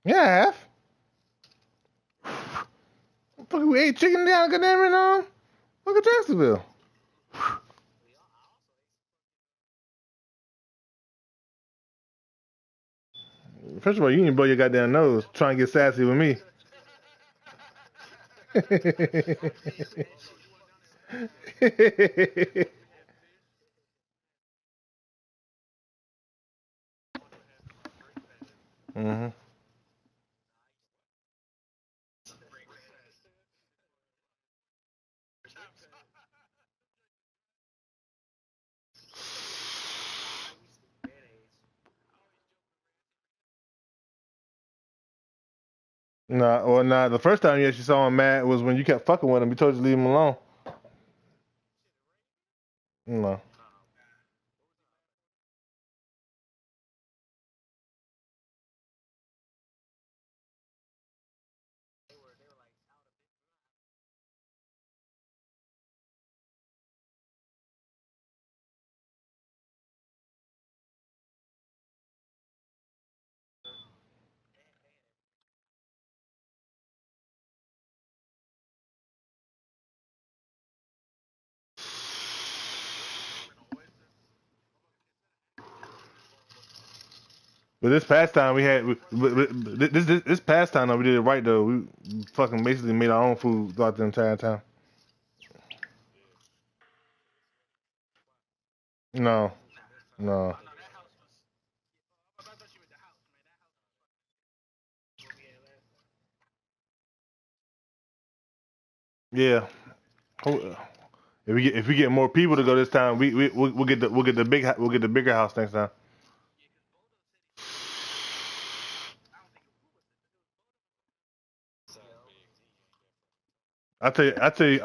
Yeah, I have. Fucking we ate chicken down goddamn in fucking Jacksonville. First of all, you didn't blow your goddamn nose trying to get sassy with me. Mm-hmm. Nah, or nah. The first time you actually saw him mad was when you kept fucking with him. He told you to leave him alone. No. But this past time we had this past time though we did it right though. We fucking basically made our own food throughout the entire time. No, no. Yeah. If we get more people to go this time, we'll get the we'll get the bigger house next time. I tell you,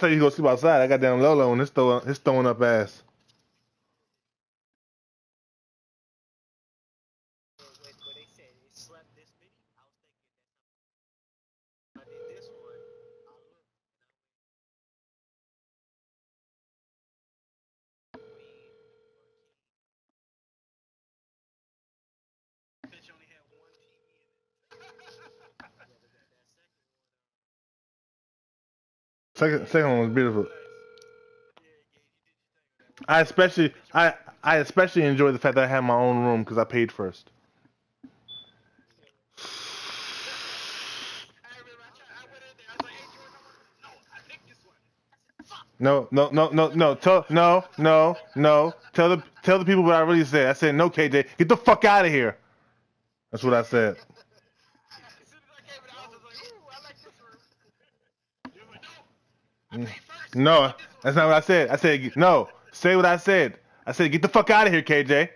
you go sleep outside. I got damn Lolo and his throwing up ass. Second one was beautiful. I especially I especially enjoy the fact that I had my own room because I paid first. No. No. Tell the people what I really said. I said no, KJ, get the fuck out of here. That's what I said. Mm. No, that's not what I said. I said no. Say what I said. I said get the fuck out of here, KJ.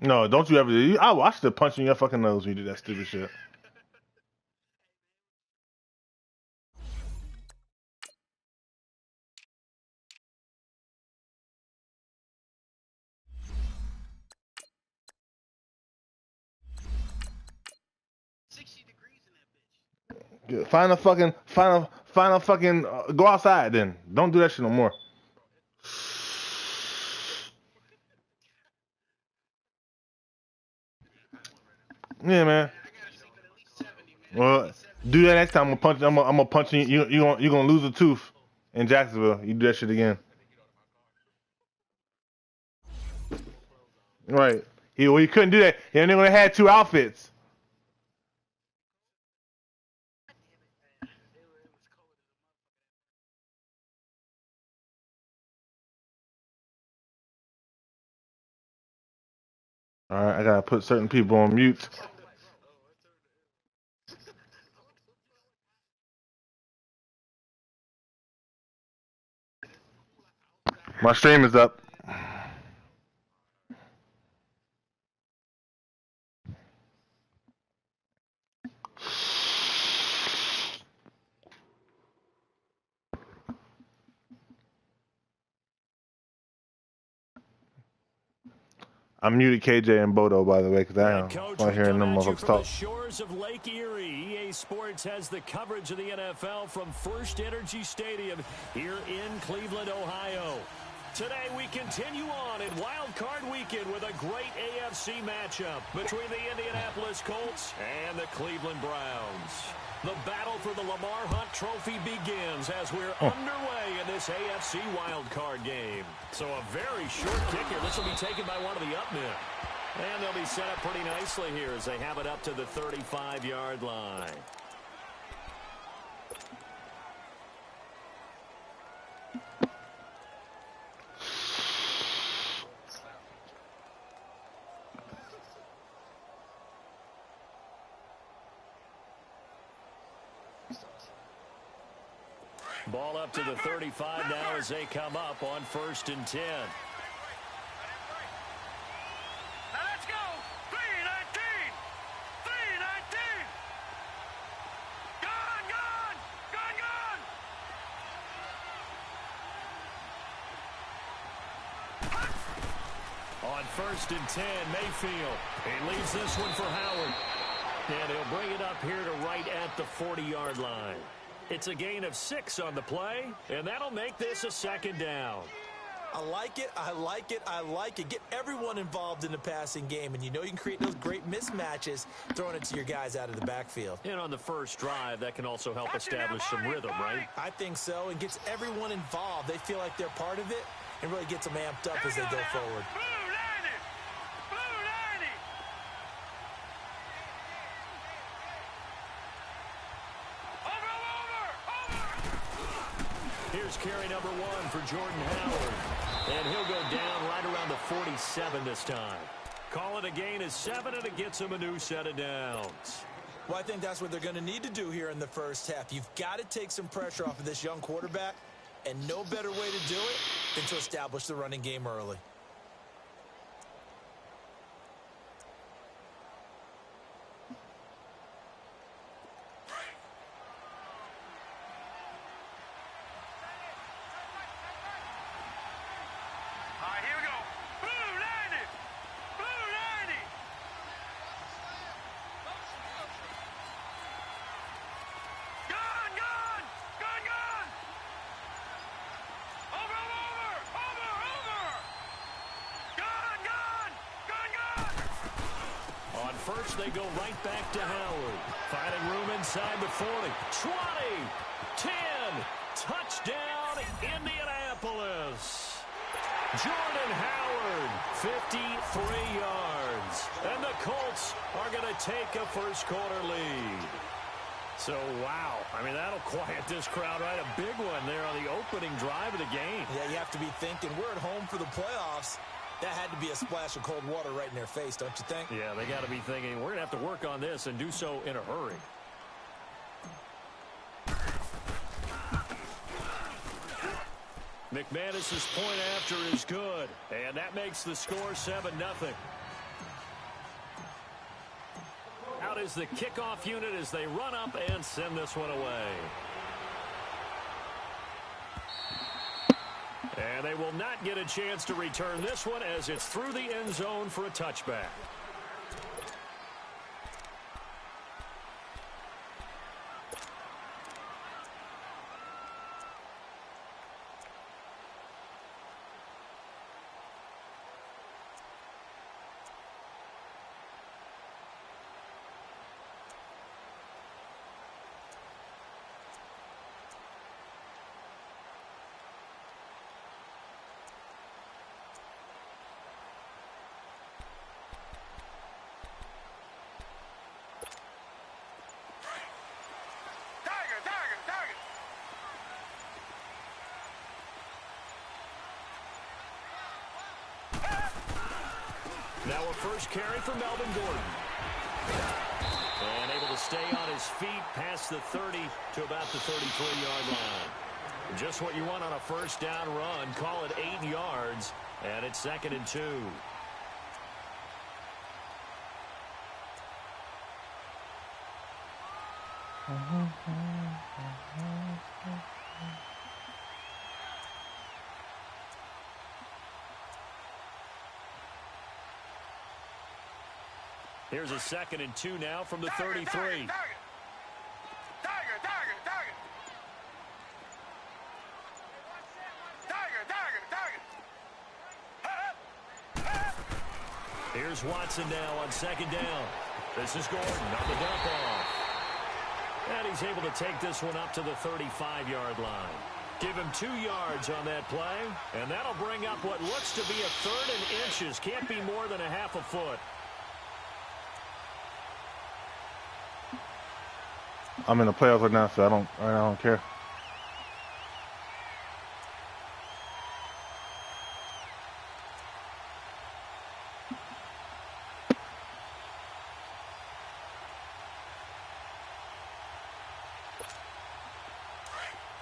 No, don't you ever. I should have punched you in your fucking nose when you did that stupid shit. Find a fucking. Go outside then. Don't do that shit no more. Yeah, man. Well, do that next time. I'm gonna punch you. You gonna lose a tooth. in Jacksonville. You do that shit again. Right. He couldn't do that. He only had 2 outfits. All right, I gotta put certain people on mute. My stream is up. I muted KJ and Bodo, by the way, because I don't want to hear them motherfuckers talk. The shores of Lake Erie, EA Sports has the coverage of the NFL from First Energy Stadium here in Cleveland, Ohio. Today we continue on in Wildcard Weekend with a great AFC matchup between the Indianapolis Colts and the Cleveland Browns. The battle for the Lamar Hunt Trophy begins as we're underway in this AFC wildcard game. So a very short kick here. This will be taken by one of the up men. And they'll be set up pretty nicely here as they have it up to the 35-yard line. Ball up to the 35 now as they come up on 1st and 10. Let's go! 3-19! 3-19! Gone! Gone! Gone! Gone! On 1st and 10, Mayfield. He leaves this one for Howard. And he'll bring it up here to right at the 40-yard line. It's a gain of 6 on the play, and that'll make this a 2nd down. I like it, I like it, I like it. Get everyone involved in the passing game, and you know you can create those great mismatches throwing it to your guys out of the backfield. And on the first drive, that can also help establish some rhythm, right? I think so, and gets everyone involved. They feel like they're part of it, and really gets them amped up as they go forward. Here's carry number 1 for Jordan Howard. And he'll go down right around the 47 this time. Call it a gain of 7, and it gets him a new set of downs. Well, I think that's what they're going to need to do here in the first half. You've got to take some pressure off of this young quarterback, and no better way to do it than to establish the running game early. First, they go right back to Howard. Finding room inside the 40. 20, 10, touchdown, Indianapolis. Jordan Howard, 53 yards. And the Colts are going to take a first-quarter lead. So, wow. I mean, that'll quiet this crowd right. A big one there on the opening drive of the game. Yeah, you have to be thinking, we're at home for the playoffs. That had to be a splash of cold water right in their face, don't you think? Yeah, they got to be thinking, we're going to have to work on this and do so in a hurry. McManus's point after is good, and that makes the score 7-0. Out is the kickoff unit as they run up and send this one away. And they will not get a chance to return this one as it's through the end zone for a touchback. Now a first carry for Melvin Gordon. And able to stay on his feet past the 30 to about the 33-yard line. Just what you want on a first down run. Call it 8 yards, and it's 2nd and 2. Here's a 2nd and 2 now from the 33. Target. Here's Watson now on 2nd down. This is Gordon on the dump off. And he's able to take this one up to the 35-yard line. Give him 2 yards on that play, and that'll bring up what looks to be a 3rd and inches. Can't be more than a half a foot. I'm in the playoffs right now, so I don't care.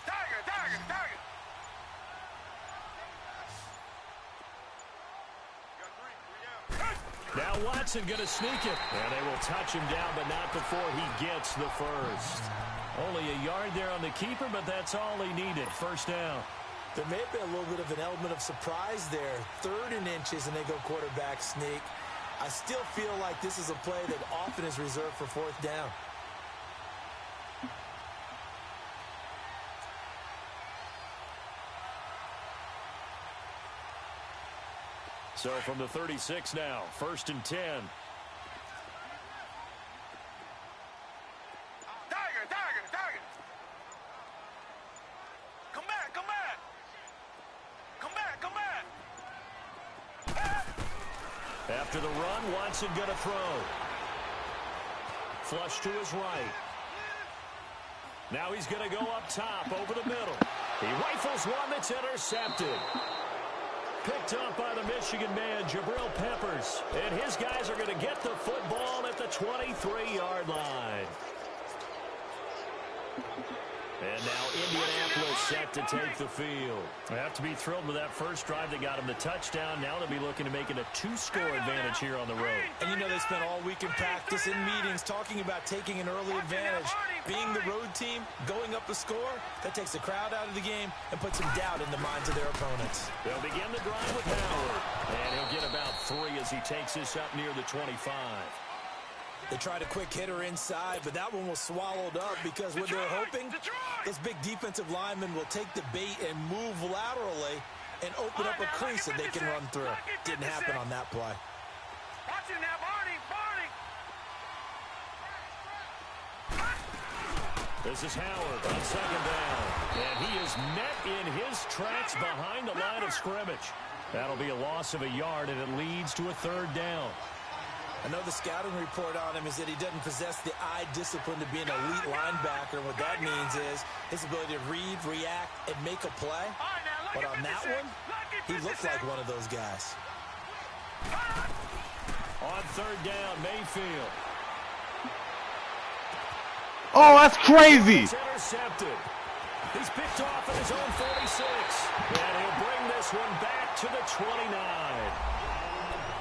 Target. Now Watson going to sneak it. And they will touch him down, but not before he gets the first. Only a yard there on the keeper, but that's all he needed. First down. There may have been a little bit of an element of surprise there. 3rd and inches, and they go quarterback sneak. I still feel like this is a play that often is reserved for 4th down. So from the 36 now, 1st and 10. Target. Come back. After the run, Watson going to throw. Flush to his right. Now he's going to go up top over the middle. He rifles one that's intercepted. Picked up by the Michigan man, Jabril Peppers. And his guys are going to get the football at the 23-yard line. And now Indianapolis set to take the field. They have to be thrilled with that first drive that got him the touchdown. Now they'll be looking to make it a 2-score advantage here on the road. And you know they spent all week in practice, in meetings, talking about taking an early advantage. Being the road team, going up a score, that takes the crowd out of the game and puts some doubt in the minds of their opponents. They'll begin the drive with Howard. And he'll get about 3 as he takes this up near the 25. They tried a quick hitter inside, but that one was swallowed up because what they're hoping, those big defensive linemen will take the bait and move laterally and open up a crease that they can run through. Didn't happen on that play. Watch it now, Barney. This is Howard on 2nd down. And he is met in his tracks behind the line of scrimmage. That'll be a loss of a yard, and it leads to a 3rd down. I know the scouting report on him is that he doesn't possess the eye discipline to be an elite linebacker. What that means is his ability to read, react, and make a play. But on that one, he looked like one of those guys. On 3rd down, Mayfield. Oh, that's crazy. He's intercepted. He's picked off at his own 46. And he'll bring this one back to the 29.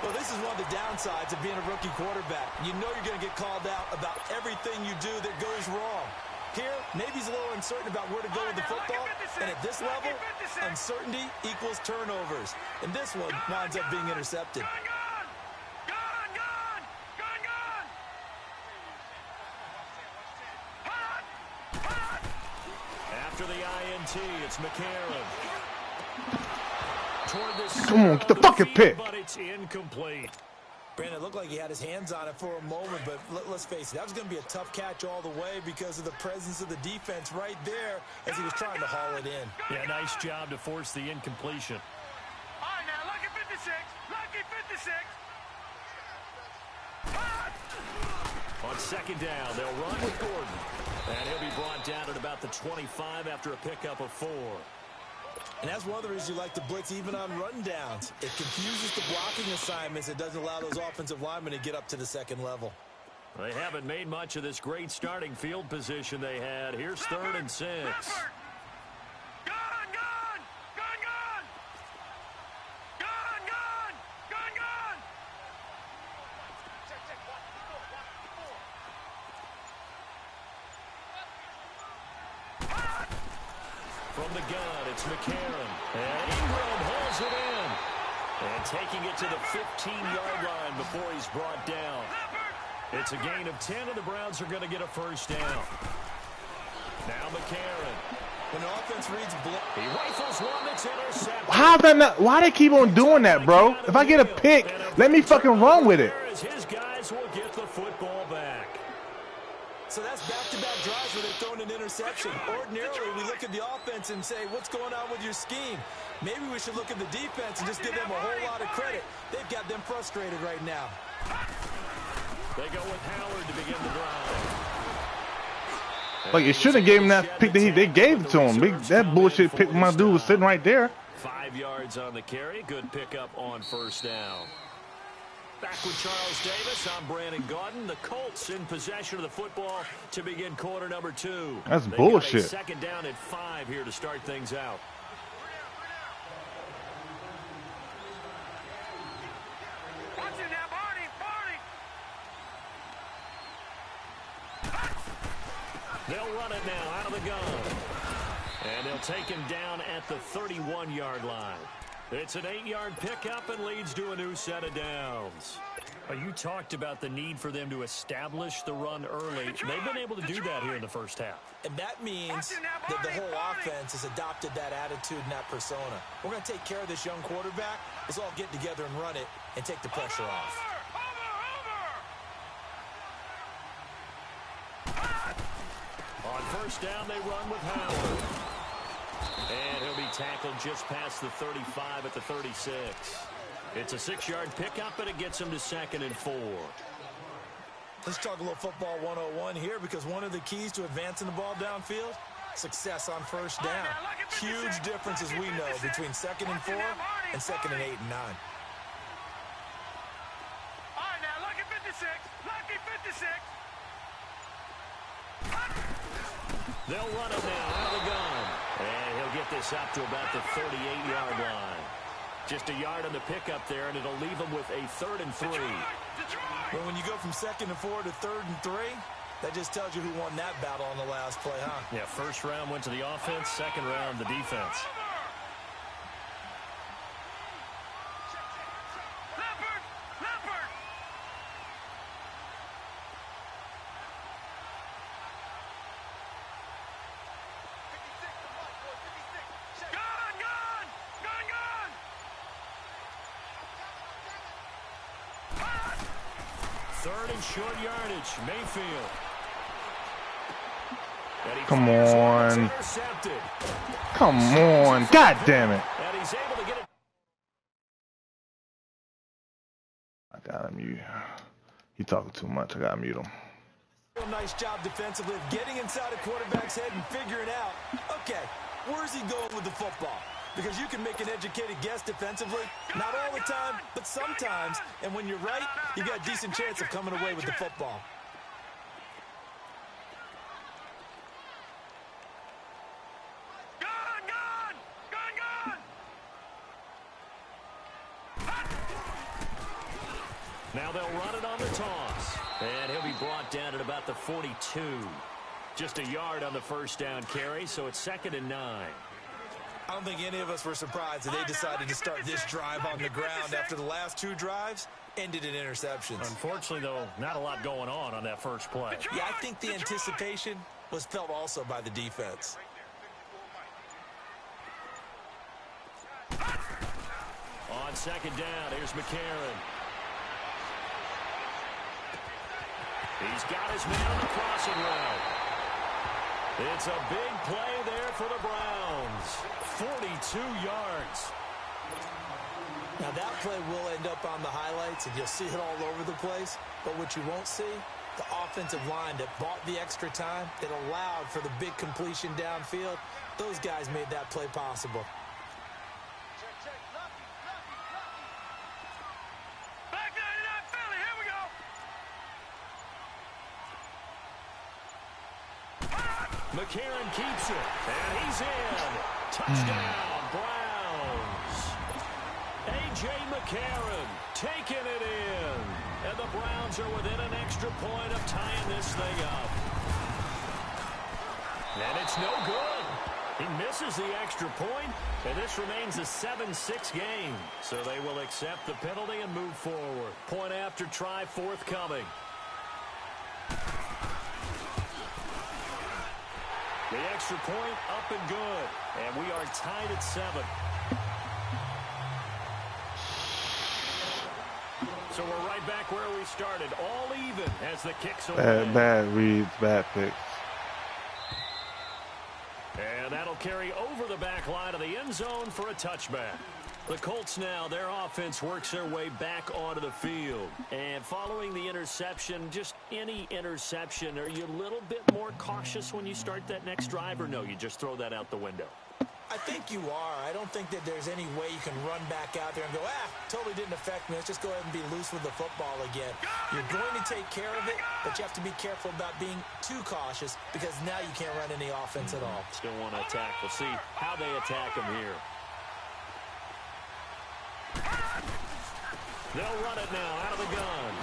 Well, this is one of the downsides of being a rookie quarterback. You know you're going to get called out about everything you do that goes wrong. Here, Navy's a little uncertain about where to go with the football. And at this level, uncertainty equals turnovers. And this one winds up being intercepted. After the INT, it's McCarron. Come on, get the fucking pick. But it's incomplete. Brandon, it looked like he had his hands on it for a moment, but let's face it, that was going to be a tough catch all the way because of the presence of the defense right there as he was trying to haul it in. Yeah, nice job to force the incompletion. All right, now, lucky 56. On 2nd down, they'll run with Gordon. And he'll be brought down at about the 25 after a pickup of 4. And that's one of the reasons you like to blitz even on run downs. It confuses the blocking assignments. It doesn't allow those offensive linemen to get up to the second level. They haven't made much of this great starting field position they had. Here's 3rd and 6. From the gun, it's McCarron. And Ingram holds it in. And taking it to the 15-yard line before he's brought down. It's a gain of 10, and the Browns are going to get a first down. Now McCarron. When the offense reads he rifles one that's intercepted. How's that not? Why they keep on doing that, bro? If I get a pick, let me fucking run with it. His guys will get the football back. So that's back-to-back drives where they've thrown an interception. Ordinarily, we look at the offense and say, what's going on with your scheme? Maybe we should look at the defense and just give them a whole lot of credit. They've got them frustrated right now. They go with Howard to begin the drive. Like, it shouldn't have gave him that pick that they gave it to him. That bullshit pick my dude was sitting right there. 5 yards on the carry. Good pickup on first down. Back with Charles Davis. I'm Brandon Gaudin. The Colts in possession of the football to begin quarter number 2. That's They've bullshit. got a second down at 5 here to start things out. Watch it now, Barney! They'll run it now out of the gun. And they'll take him down at the 31-yard line. It's an 8-yard pickup and leads to a new set of downs. You talked about the need for them to establish the run early. They've been able to do that here in the first half. And that means that the whole offense has adopted that attitude and that persona. We're going to take care of this young quarterback. Let's all get together and run it and take the pressure off. On first down, they run with Howard. And he'll be tackled just past the 35 at the 36. It's a 6-yard pickup, and it gets him to 2nd and 4. Let's talk a little football 101 here, because one of the keys to advancing the ball downfield, success on first down. Huge difference, as we know, between 2nd and 4 and 2nd and 8 and 9. All right, now, lucky 56. Lucky 56. They'll run it now out of the gun. And he'll get this up to about the 38-yard line. Just a yard on the pickup there, and it'll leave him with a 3rd and 3. Well, when you go from 2nd and 4 to 3rd and 3, that just tells you who won that battle on the last play, huh? Yeah, first round went to the offense, second round the defense. Third and short yardage, Mayfield. Come on. Come on. God damn it. And he's able to get it. I gotta mute. He talking too much. I gotta mute him. Real nice job defensively of getting inside a quarterback's head and figuring out, okay, where's he going with the football? Because you can make an educated guess defensively, not all the time, but sometimes. And when you're right, you got a decent chance of coming away with the football. Now they'll run it on the toss. And he'll be brought down at about the 42. Just a yard on the first down carry, so it's 2nd and 9. I don't think any of us were surprised that they decided to start this drive on the ground after the last 2 drives ended in interceptions. Unfortunately, though, not a lot going on that first play. Yeah, I think the anticipation was felt also by the defense. On 2nd down, here's McCarron. He's got his man on the crossing route. It's a big play there for the Browns. 42 yards. Now that play will end up on the highlights, and you'll see it all over the place. But what you won't see, the offensive line that bought the extra time, that allowed for the big completion downfield, those guys made that play possible. McCarron keeps it, and he's in. Touchdown, Browns. A.J. McCarron taking it in. And the Browns are within an extra point of tying this thing up. And it's no good. He misses the extra point, and this remains a 7-6 game. So they will accept the penalty and move forward. Point after try forthcoming. The extra point up and good. And we are tied at 7. So we're right back where we started. All even as the kicks away. Bad reads, bad picks. And that'll carry over the back line of the end zone for a touchback. The Colts now, their offense works their way back onto the field. And following the interception, just any interception, are you a little bit more cautious when you start that next drive, or no, you just throw that out the window? I think you are. I don't think that there's any way you can run back out there and go, totally didn't affect me. Let's just go ahead and be loose with the football again. You're going to take care of it, but you have to be careful about being too cautious because now you can't run any offense at all. Still want to attack. We'll see how they attack him here. They'll run it now out of the gun.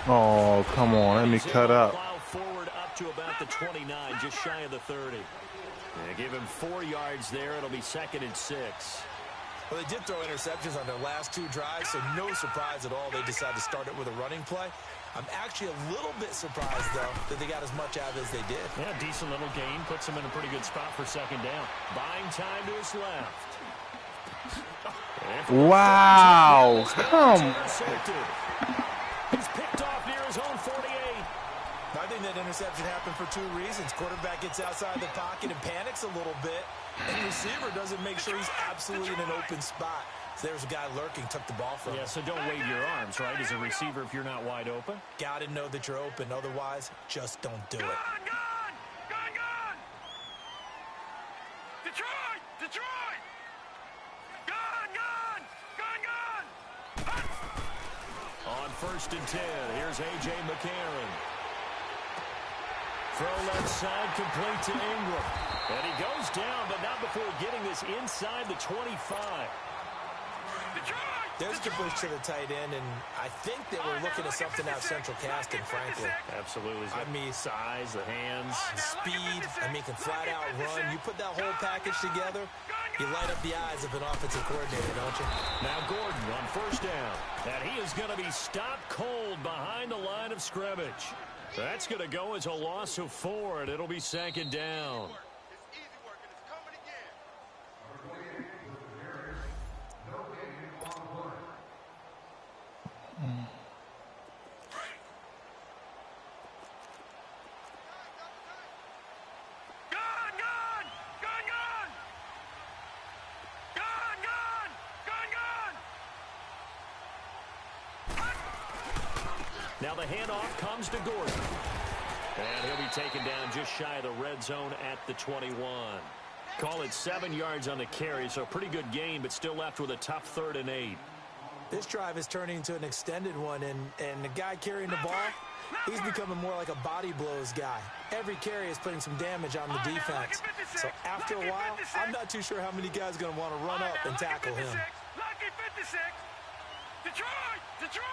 Oh, come on. Let me cut up. Plow forward up to about the 29, just shy of the 30. They give him 4 yards there. It'll be 2nd and 6. Well, they did throw interceptions on their last 2 drives, so no surprise at all they decided to start it with a running play. I'm actually a little bit surprised, though, that they got as much out of it as they did. Yeah, decent little gain. Puts him in a pretty good spot for 2nd down. Buying time to his left. Wow. Come. He's picked off near his own 48. I think that interception happened for 2 reasons. Quarterback gets outside the pocket and panics a little bit, and the receiver doesn't make sure he's absolutely in an open spot. So there's a guy lurking, took the ball from him. Yeah, so don't wave your arms, right, as a receiver if you're not wide open. Got to know that you're open. Otherwise, just don't do it. Gone! Detroit! Detroit! Gone! On 1st and 10, here's A.J. McCarron. Throw left side, complete to Ingram. And he goes down, but not before getting this inside the 25. There's the push to the tight end, and I think they were looking at something out central casting, frankly. Absolutely. I mean, size, the hands. Speed, I mean, can flat out run. You put that whole package together, you light up the eyes of an offensive coordinator, don't you? Now Gordon on 1st down. And he is going to be stopped cold behind the line of scrimmage. That's going to go as a loss of 4, and it'll be 2nd down. Now the handoff comes to Gordon. And he'll be taken down just shy of the red zone at the 21. Call it 7 yards on the carry, so a pretty good gain, but still left with a tough 3rd and 8. This drive is turning into an extended one, and the guy carrying the ball, he's becoming more like a body blows guy. Every carry is putting some damage on the defense. So after a while, I'm not too sure how many guys are going to want to run up and tackle him. Lucky 56. Detroit! Detroit!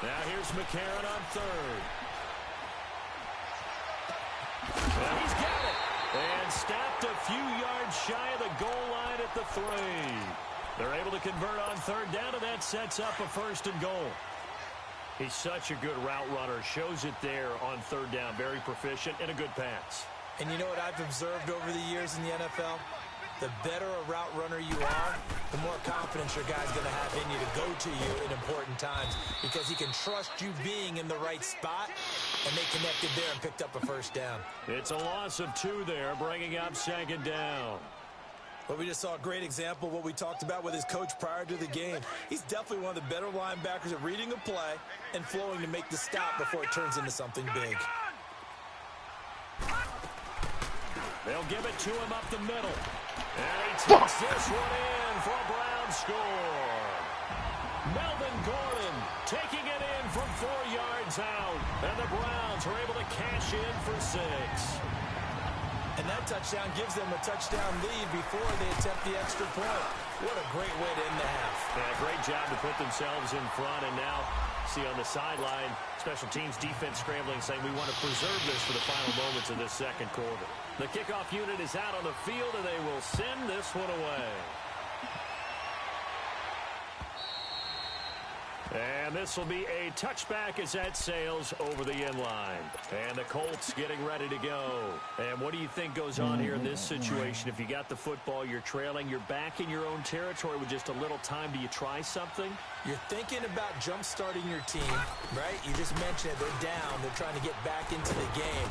Now here's McCarron on 3rd. Well, he's got it. And stopped a few yards shy of the goal line at the 3. They're able to convert on 3rd down, and that sets up a 1st and goal. He's such a good route runner. Shows it there on 3rd down. Very proficient and a good pass. And you know what I've observed over the years in the NFL? The better a route runner you are, the more confidence your guy's going to have in you to go to you in important times because he can trust you being in the right spot, and they connected there and picked up a 1st down. It's a loss of 2 there, bringing up 2nd down. But we just saw a great example of what we talked about with his coach prior to the game. He's definitely one of the better linebackers at reading a play and flowing to make the stop before it turns into something big. They'll give it to him up the middle. And he takes this one in for a Brown score. Melvin Gordon taking it in from 4 yards out. And the Browns are able to cash in for 6. And that touchdown gives them a touchdown lead before they attempt the extra point. What a great way to end the half. Yeah, great job to put themselves in front. And now, see on the sideline, special teams defense scrambling, saying we want to preserve this for the final moments of this second quarter. The kickoff unit is out on the field, and they will send this one away. And this will be a touchback as that sails over the end line. And the Colts getting ready to go. And what do you think goes on here in this situation? If you got the football, you're trailing, you're back in your own territory with just a little time. Do you try something? You're thinking about jump-starting your team, right? You just mentioned it. They're down. They're trying to get back into the game.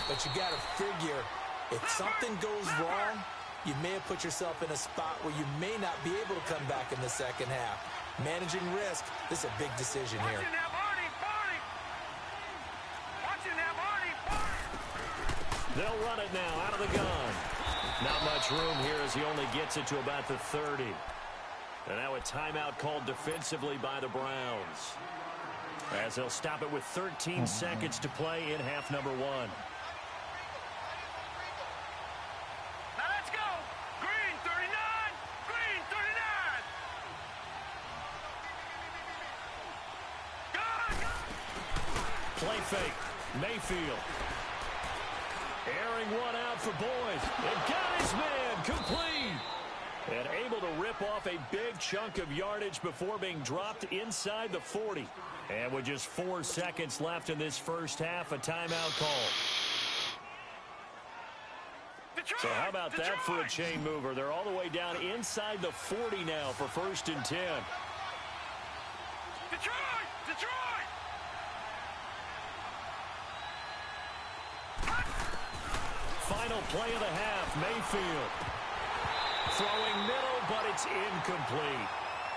But you got to figure, if something goes wrong, you may have put yourself in a spot where you may not be able to come back in the second half. Managing risk, this is a big decision here. They'll run it now out of the gun. Not much room here as he only gets it to about the 30. And now a timeout called defensively by the Browns, as they'll stop it with 13 seconds to play in half number 1. Now let's go. Green 39. Green 39. Play fake. Mayfield. Airing one out for Boyd. And got his man complete. And able to rip off a big chunk of yardage before being dropped inside the 40. And with just 4 seconds left in this first half, a timeout call. So how about that for a chain mover? They're all the way down inside the 40 now for 1st and 10. Detroit! Detroit! Final play of the half, Mayfield. Throwing middle, but it's incomplete.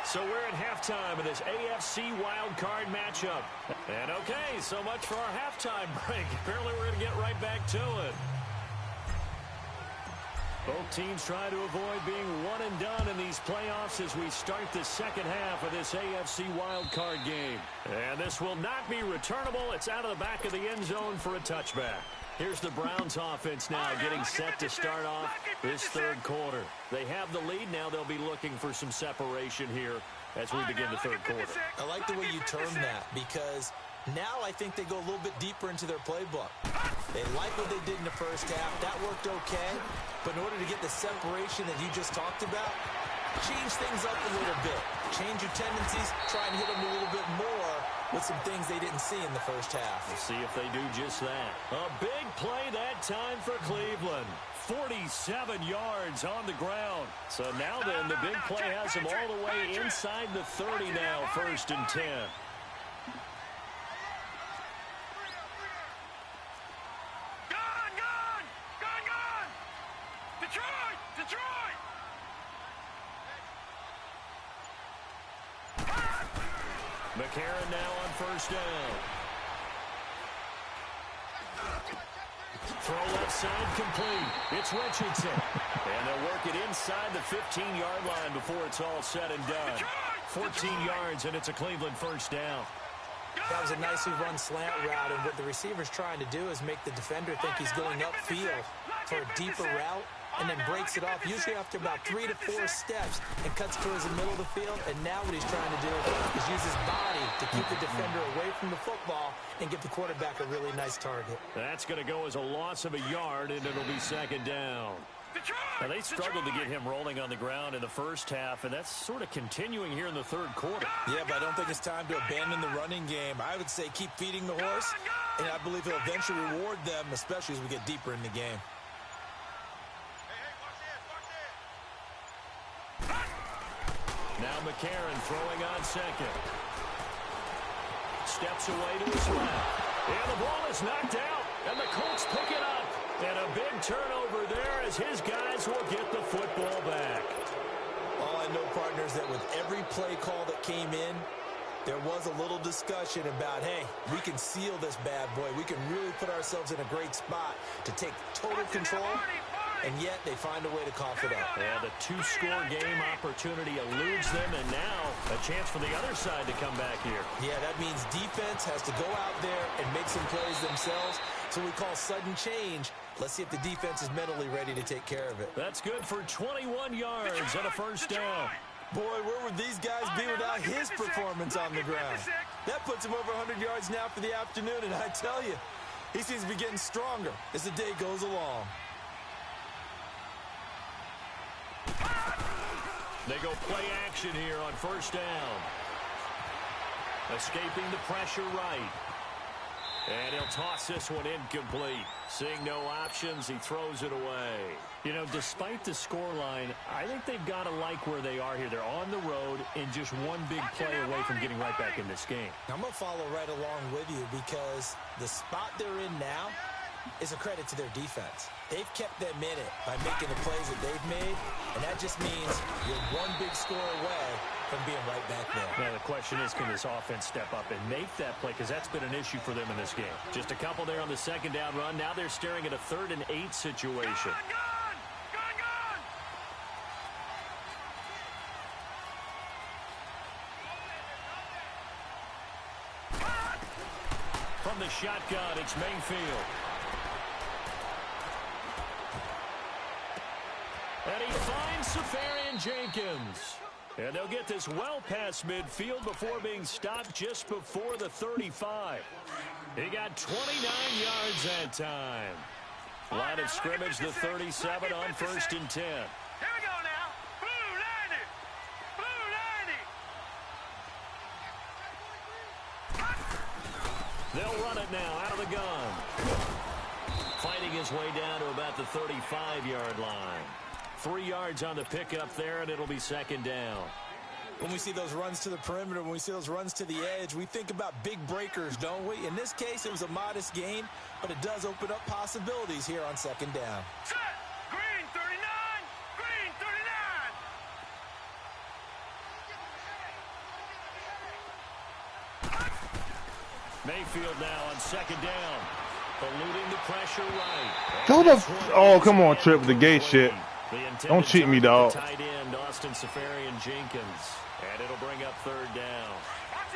So we're at halftime of this AFC Wildcard matchup. And okay, so much for our halftime break. Apparently we're going to get right back to it. Both teams try to avoid being one and done in these playoffs as we start the second half of this AFC Wildcard game. And this will not be returnable. It's out of the back of the end zone for a touchback. Here's the Browns offense now getting set to start off this third quarter. They have the lead. Now they'll be looking for some separation here as we begin the third quarter. I like the way you term that, because now I think they go a little bit deeper into their playbook. They like what they did in the first half. That worked okay. But in order to get the separation that you just talked about, change things up a little bit. Change your tendencies. Try and hit them a little bit more with some things they didn't see in the first half. We'll see if they do just that. A big play that time for Cleveland. 47 yards on the ground. So now then, the big play has them all the way inside the 30 now, 1st and 10. Detroit! Detroit! McCarron now on 1st down. Throw left side complete. It's Richardson. And they'll work it inside the 15-yard line before it's all said and done. 14 yards, and it's a Cleveland 1st down. That was a nicely run slant route, and what the receiver's trying to do is make the defender think he's going upfield for a deeper route, and then breaks it off, usually after about 3 to 4 steps, and cuts towards the middle of the field. And now what he's trying to do is use his body to keep the defender away from the football and give the quarterback a really nice target. That's going to go as a loss of a yard, and it'll be 2nd down. Now, they struggled to get him rolling on the ground in the first half, and that's sort of continuing here in the third quarter. Yeah, but I don't think it's time to abandon the running game. I would say keep feeding the horse, and I believe he'll eventually reward them, especially as we get deeper in the game. Now McCarron throwing on 2nd. Steps away to his left. And the ball is knocked out, and the Colts pick it up. And a big turnover there as his guys will get the football back. All I know, partners, that with every play call that came in, there was a little discussion about, hey, we can seal this bad boy. We can really put ourselves in a great spot to take total control and yet they find a way to cough it up. Yeah, the two-score game opportunity eludes them, and now a chance for the other side to come back here. Yeah, that means defense has to go out there and make some plays themselves. So we call sudden change. Let's see if the defense is mentally ready to take care of it. That's good for 21 yards and a first down. Boy, where would these guys be without his performance on the ground? That puts him over 100 yards now for the afternoon, and I tell you, he seems to be getting stronger as the day goes along. They go play action here on first down. Escaping the pressure right. And he'll toss this one incomplete. Seeing no options, he throws it away. You know, despite the scoreline, I think they've got to like where they are here. They're on the road and just one big play away from getting right back in this game. I'm going to follow right along with you because the spot they're in now is a credit to their defense. They've kept them in it by making the plays that they've made, and that just means you're one big score away from being right back there. Now, the question is, can this offense step up and make that play? Because that's been an issue for them in this game. Just a couple there on the second down run. Now they're staring at a 3rd and 8 situation. From the shotgun, it's Mayfield. And he finds Safarian Jenkins. And they'll get this well past midfield before being stopped just before the 35. He got 29 yards that time. Line of scrimmage, the 37 on 1st and 10. Here we go now. Blue 90. Blue 90. They'll run it now out of the gun. Fighting his way down to about the 35-yard line. 3 yards on the pickup there, and it'll be 2nd down. When we see those runs to the perimeter, when we see those runs to the edge, we think about big breakers, don't we? In this case, it was a modest gain, but it does open up possibilities here on 2nd down. Set. Green 39. Green 39. Mayfield now on 2nd down. Eluding the pressure right. Go the oh, come on, Trip, with the gay shit. Don't cheat me, dog. Tight end, Austin Safarian Jenkins. And it'll bring up 3rd down.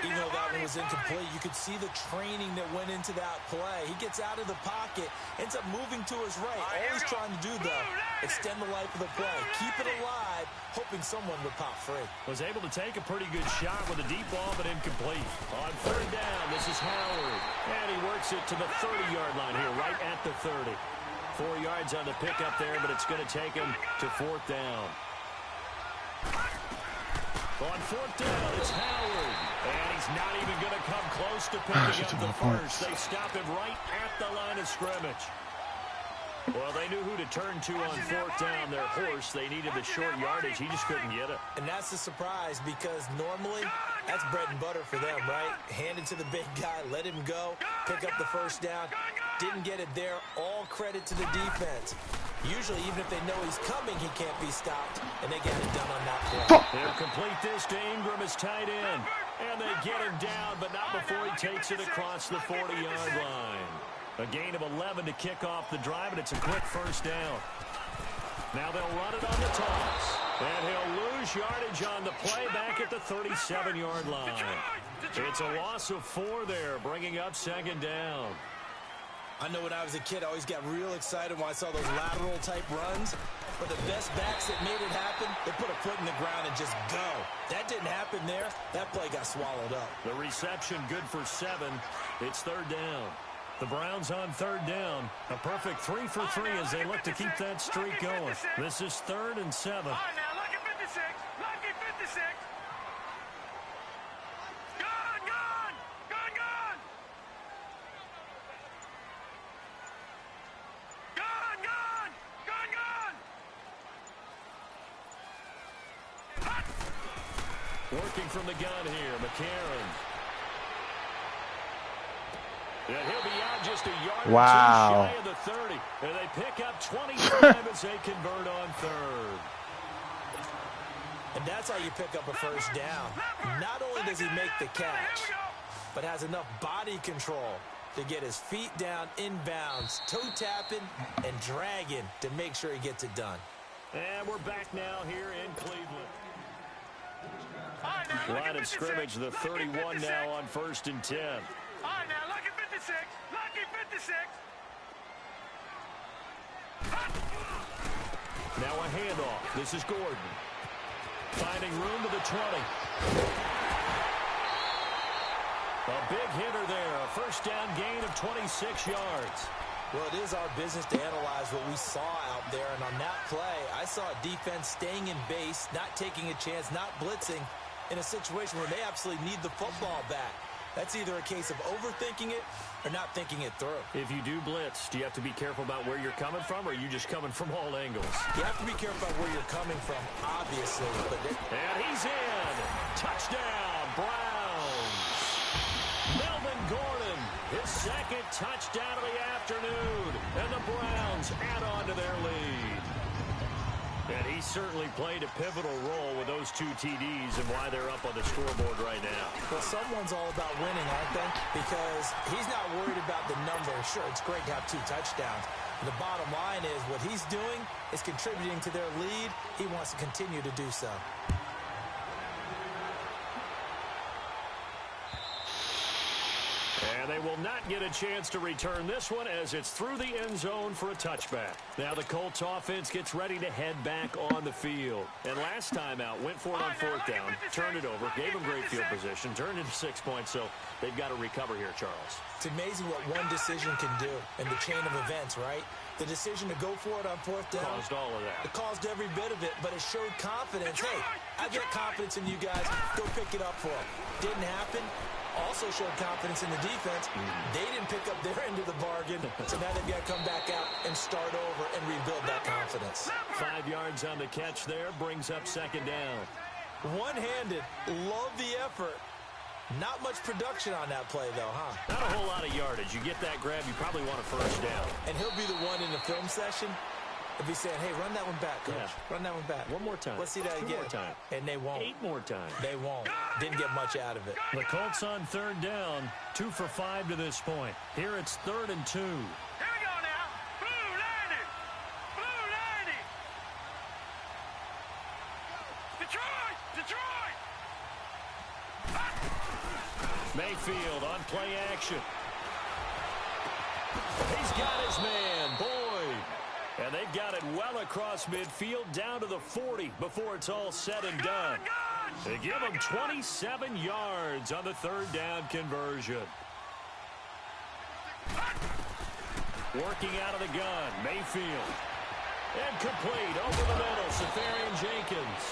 Even though that one was incomplete, you could see the training that went into that play. He gets out of the pocket, ends up moving to his right. All he's trying to do, though, extend the life of the play. Keep it alive, hoping someone would pop free. Was able to take a pretty good shot with a deep ball, but incomplete. On 3rd down, this is Howard. And he works it to the 30-yard line here, right at the 30. 4 yards on the pickup there, but it's going to take him to 4th down. On 4th down, it's Howard. And he's not even going to come close to picking up the first. They stop him right at the line of scrimmage. Well, they knew who to turn to on 4th down. Their horse, they needed the short yardage. He just couldn't get it. And that's a surprise because normally that's bread and butter for them, right? Hand it to the big guy, let him go, pick up the 1st down. Didn't get it there. All credit to the defense. Usually, even if they know he's coming, he can't be stopped, and they got it done on that play. They'll complete this to Ingram as tight end. And they get him down, but not before he takes it across the 40-yard line. A gain of 11 to kick off the drive, and it's a quick 1st down. Now they'll run it on the toss. And he'll lose yardage on the play back at the 37-yard line. It's a loss of 4 there, bringing up 2nd down. I know when I was a kid, I always got real excited when I saw those lateral-type runs. But the best backs that made it happen, they put a foot in the ground and just go. That didn't happen there. That play got swallowed up. The reception good for 7. It's 3rd down. The Browns on 3rd down. A perfect 3 for 3 as they look to keep that streak going. This is 3rd and 7. All right, now, lucky 56. Lucky 56. Gone, gone. Gone, gone. Gone, gone. Gone, gone. Working from the gun here, McCarron. Yeah, he'll be out just a yard or two shy of the 30. And they pick up 25 as they convert on 3rd. And that's how you pick up a 1st down. Not only does he make the catch, but has enough body control to get his feet down inbounds, toe tapping and dragging to make sure he gets it done. And we're back now here in Cleveland. Line of scrimmage, the 31 now on 1st and 10. All right, now, lucky 56. Lucky 56. Now a handoff. This is Gordon. Finding room to the 20. A big hitter there. A first down gain of 26 yards. Well, it is our business to analyze what we saw out there. And on that play, I saw a defense staying in base, not taking a chance, not blitzing in a situation where they absolutely need the football back. That's either a case of overthinking it or not thinking it through. If you do blitz, do you have to be careful about where you're coming from, or are you just coming from all angles? You have to be careful about where you're coming from, obviously. And he's in. Touchdown, Browns. Melvin Gordon, his second touchdown of the afternoon. And the Browns add on to their lead. And he certainly played a pivotal role with those 2 TDs and why they're up on the scoreboard right now. Well, someone's all about winning, aren't they? Because he's not worried about the number. Sure, it's great to have 2 touchdowns. The bottom line is what he's doing is contributing to their lead. He wants to continue to do so. And they will not get a chance to return this one as it's through the end zone for a touchback. Now the Colts offense gets ready to head back on the field. And last time out, went for it on 4th down, turned it over, gave them great field position, turned into 6 points, so they've got to recover here, Charles. It's amazing what one decision can do in the chain of events, right? The decision to go for it on 4th down. Caused all of that. It caused every bit of it, but it showed confidence. Hey, I've got confidence in you guys. Go pick it up for them. Didn't happen. Also showed confidence in the defense. They didn't pick up their end of the bargain, so now they've got to come back out and start over and rebuild that confidence. 5 yards on the catch there, brings up 2nd down. One-handed, love the effort. Not much production on that play, though, huh? Not a whole lot of yardage. You get that grab, you probably want a 1st down. And he'll be the one in the film session. If he's saying, hey, run that one back, Coach. Yeah. Run that one back. One more time. Let's see that 2 again. more time. And they won't. 8 more times. They won't. Didn't get much out of it. The Colts on 3rd down, 2 for 5 to this point. Here it's 3rd and 2. Here we go now. Blue landing. Blue landing. Detroit. Detroit. Mayfield on play action. He's got his man, Boyd. And they've got it well across midfield down to the 40 before it's all said and done. They give him 27 yards on the 3rd down conversion. Working out of the gun, Mayfield. And complete over the middle, Safarian Jenkins.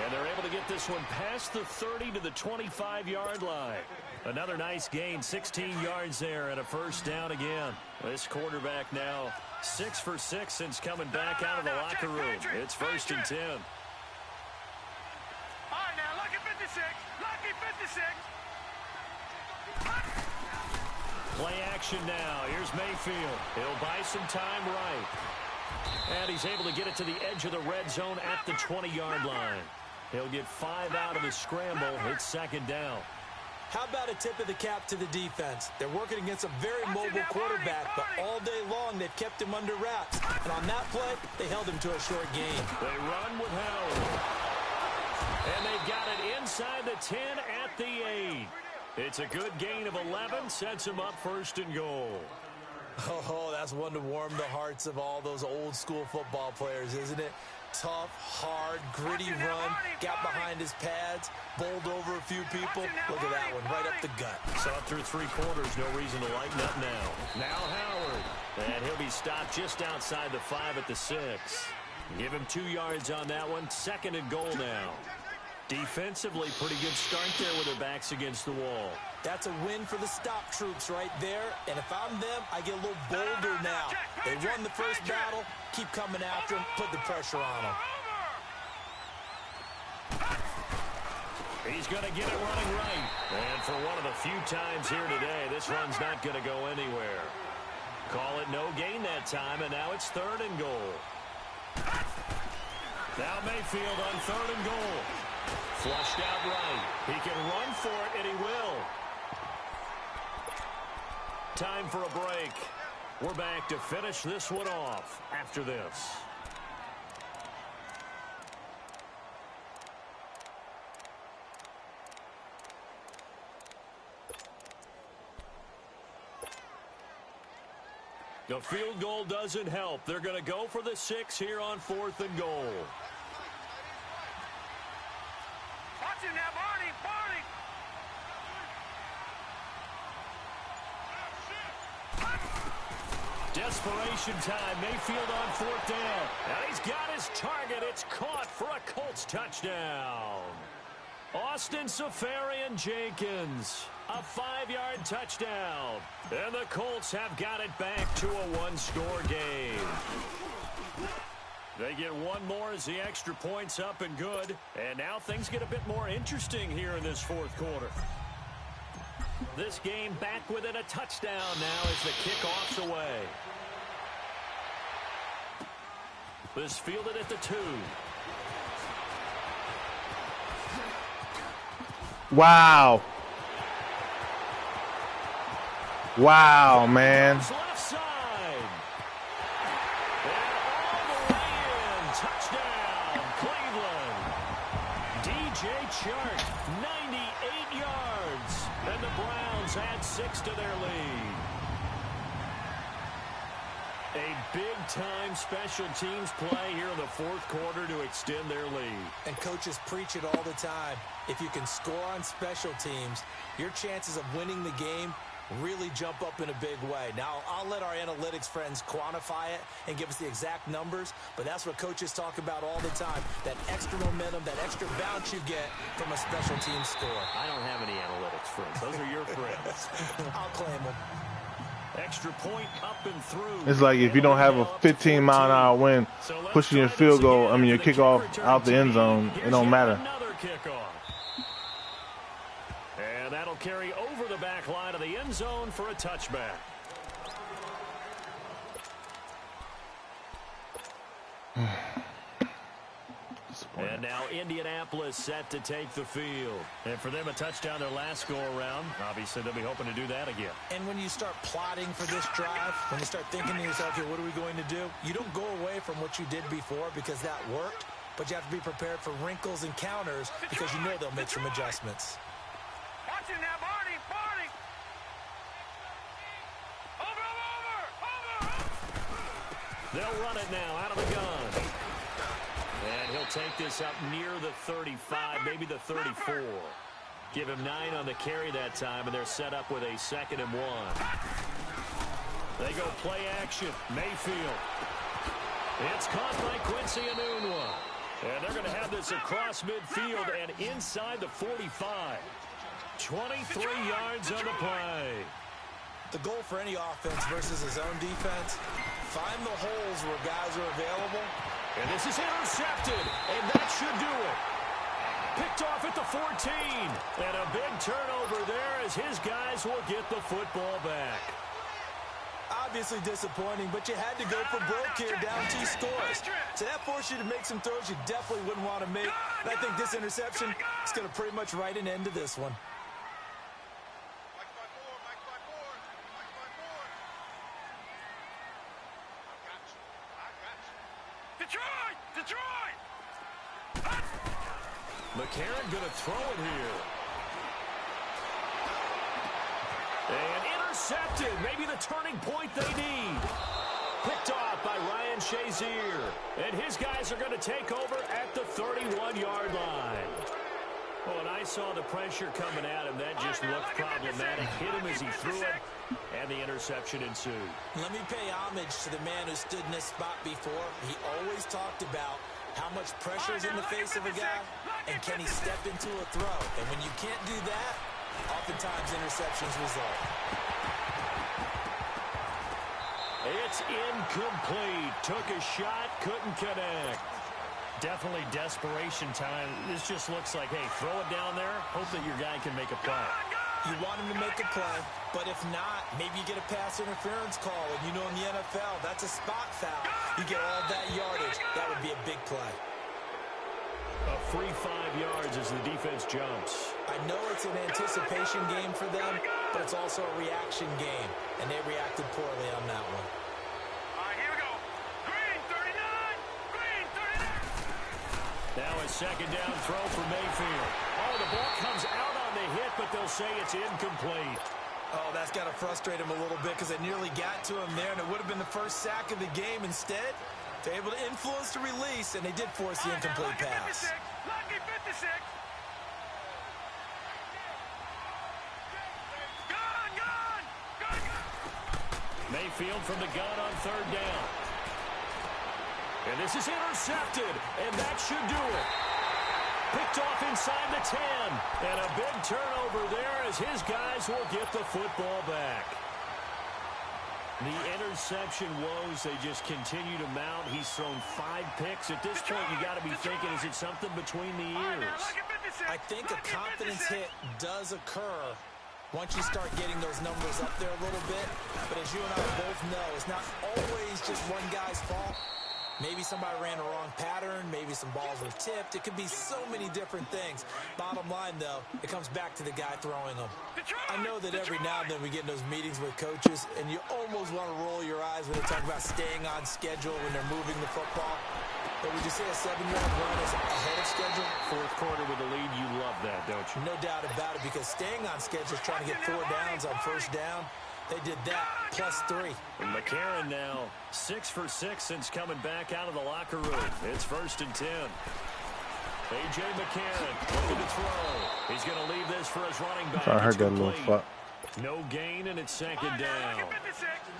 And they're able to get this one past the 30 to the 25-yard line. Another nice gain, 16 yards there and a 1st down again. This quarterback now 6 for 6 since coming back out of the locker room. It's 1st and 10. All right, now, lucky 56. Lucky 56. Play action now. Here's Mayfield. He'll buy some time right. And he's able to get it to the edge of the red zone at the 20-yard line. He'll get 5 out of the scramble. It's 2nd down. How about a tip of the cap to the defense? They're working against a very mobile quarterback, but all day long they've kept him under wraps. And on that play, they held him to a short gain. They run with Howard. And they've got it inside the 10 at the 8. It's a good gain of 11, sets him up 1st and goal. Oh, that's one to warm the hearts of all those old school football players, isn't it? Tough, hard, gritty run, got behind his pads, bowled over a few people. Look at that one, right up the gut. So up through 3 quarters, no reason to lighten up now. Now Howard, and he'll be stopped just outside the 5 at the 6. Give him 2 yards on that one, 2nd and goal now. Defensively, pretty good start there with their backs against the wall. That's a win for the stop troops right there. And if I'm them, I get a little bolder now. They won the first battle. Keep coming after them. Put the pressure on them. He's going to get it running right. And for one of the few times here today, this run's not going to go anywhere. Call it no gain that time, and now it's 3rd and goal. Now Mayfield on 3rd and goal. Flushed out right. He can run for it, and he will. Time for a break. We're back to finish this one off after this. The field goal doesn't help. They're going to go for the 6 here on 4th and goal. Watch him now, Barney, Barney. Desperation time. Mayfield on 4th down. And he's got his target. It's caught for a Colts touchdown. Austin Safarian-Jenkins. A 5-yard touchdown. And the Colts have got it back to a 1-score game. They get one more as the extra point's up and good. And now things get a bit more interesting here in this 4th quarter. This game back within a touchdown now as the kickoff's away. This fielded at the 2. Wow. Wow, man. Left side. And all the way in. Touchdown, Cleveland. DJ Chark, 98 yards. And the Browns add 6 to their lead. A big-time special teams play here in the 4th quarter to extend their lead. And coaches preach it all the time. If you can score on special teams, your chances of winning the game really jump up in a big way. Now, I'll let our analytics friends quantify it and give us the exact numbers, but that's what coaches talk about all the time, that extra momentum, that extra bounce you get from a special team score. I don't have any analytics friends. Those are your friends. I'll claim them. Extra point up and through. It's like if you don't have a 15-mile-an-hour wind pushing your field goal, I mean your kickoff out the end zone, it don't matter. Another kickoff. And that'll carry over the back line of the end zone for a touchback. And now Indianapolis set to take the field. And for them, a touchdown their last go-around. Obviously, they'll be hoping to do that again. And when you start plotting for this drive, when you start thinking to yourself, here, what are we going to do? You don't go away from what you did before because that worked, but you have to be prepared for wrinkles and counters because you know they'll make some adjustments. Watch him now, Barney, Barney. Over. They'll run it now out of the gun. And he'll take this up near the 35, maybe the 34. Give him 9 on the carry that time, and they're set up with a 2nd and 1. They go play action. Mayfield. It's caught by Quincy Enunwa. And they're going to have this across midfield and inside the 45. 23 yards on the play. The goal for any offense versus his own defense, find the holes where guys are available. And this is intercepted, and that should do it. Picked off at the 14. And a big turnover there as his guys will get the football back. Obviously disappointing, but you had to go for broke here, down 2 scores. So that forced you to make some throws you definitely wouldn't want to make. And I think this interception is going to pretty much write an end to this one. Detroit! McCarron going to throw it here. And intercepted. Maybe the turning point they need. Picked off by Ryan Shazier. And his guys are going to take over at the 31-yard line. Oh, and I saw the pressure coming at him. That just looked problematic. Hit him as he threw it, and the interception ensued. Let me pay homage to the man who stood in this spot before. He always talked about how much pressure is in the face of a guy, and can he step into a throw? And when you can't do that, oftentimes interceptions result. It's incomplete. Took a shot, couldn't connect. Definitely desperation time. This just looks like, hey, throw it down there, hope that your guy can make a play. You want him to make a play, but if not, maybe you get a pass interference call, and you know in the NFL, that's a spot foul. You get all that yardage. That would be a big play. A free 5 yards as the defense jumps. I know it's an anticipation game for them, but if it's also a reaction game, and they reacted poorly on that one. All right, here we go. Green 39. Green 39. Now a second down throw for Mayfield. Oh, the ball comes out on the hit, but they'll say it's incomplete. Oh, that's got to frustrate him a little bit because they nearly got to him there, and it would have been the first sack of the game. Instead, they're able to influence the release, and they did force the incomplete pass. Lucky 56. Gun. Mayfield from the gun on third down. And this is intercepted, and that should do it. Picked off inside the 10. And a big turnover there as his guys will get the football back. The interception woes, they just continue to mount. He's thrown 5 picks. At this point, you got to be thinking, is it something between the ears? I think a confidence hit does occur once you start getting those numbers up there a little bit. But as you and I both know, it's not always just one guy's fault. Maybe somebody ran a wrong pattern. Maybe some balls were tipped. It could be so many different things. Bottom line, though, it comes back to the guy throwing them. I know that every now and then we get in those meetings with coaches, and you almost want to roll your eyes when they talk about staying on schedule when they're moving the football. But would you say a 7-yard run is ahead of schedule? Fourth quarter with the lead, you love that, don't you? No doubt about it, because staying on schedule is trying to get 4 downs on first down. They did that, +3. And McCarron now 6 for 6 since coming back out of the locker room. It's 1st and 10. A.J. McCarron looking to throw. He's going to leave this for his running back. I heard that little fuck. No gain, and it's 2nd down.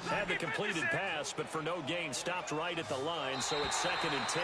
Had the completed pass, but for no gain, stopped right at the line, so it's 2nd and 10.